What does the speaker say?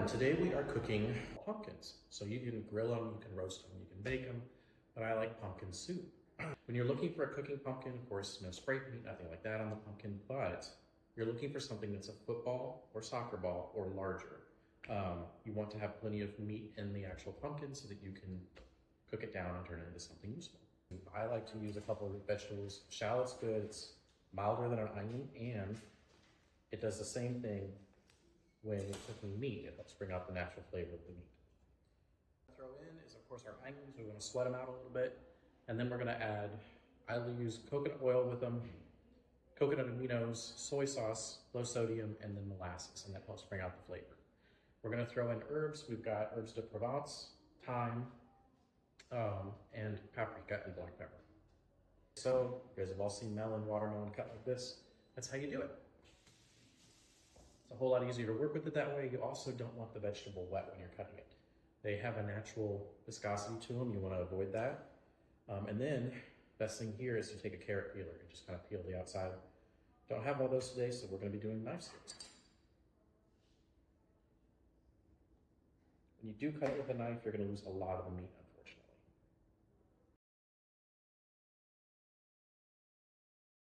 Today we are cooking pumpkins. So you can grill them, you can roast them, you can bake them, but I like pumpkin soup. When you're looking for a cooking pumpkin, of course, no spray paint, nothing like that on the pumpkin, but you're looking for something that's a football or soccer ball or larger. You want to have plenty of meat in the actual pumpkin so that you can cook it down and turn it into something useful. I like to use a couple of vegetables. Shallot's good, it's milder than an onion, and it does the same thing when you're cooking meat. It helps bring out the natural flavor of the meat. Throw in is of course our onions. We're gonna sweat them out a little bit. And then we're gonna add, I use coconut oil with them, coconut aminos, soy sauce, low sodium, and then molasses, and that helps bring out the flavor. We're gonna throw in herbs. We've got herbs de Provence, thyme, and paprika and black pepper. So you guys have all seen watermelon cut like this. That's how you do it. It's a whole lot easier to work with it that way. You also don't want the vegetable wet when you're cutting it. They have a natural viscosity to them. You want to avoid that. And then best thing here is to take a carrot peeler and just kind of peel the outside. Don't have all those today, so we're going to be doing knife skills. When you do cut it with a knife, you're going to lose a lot of the meat.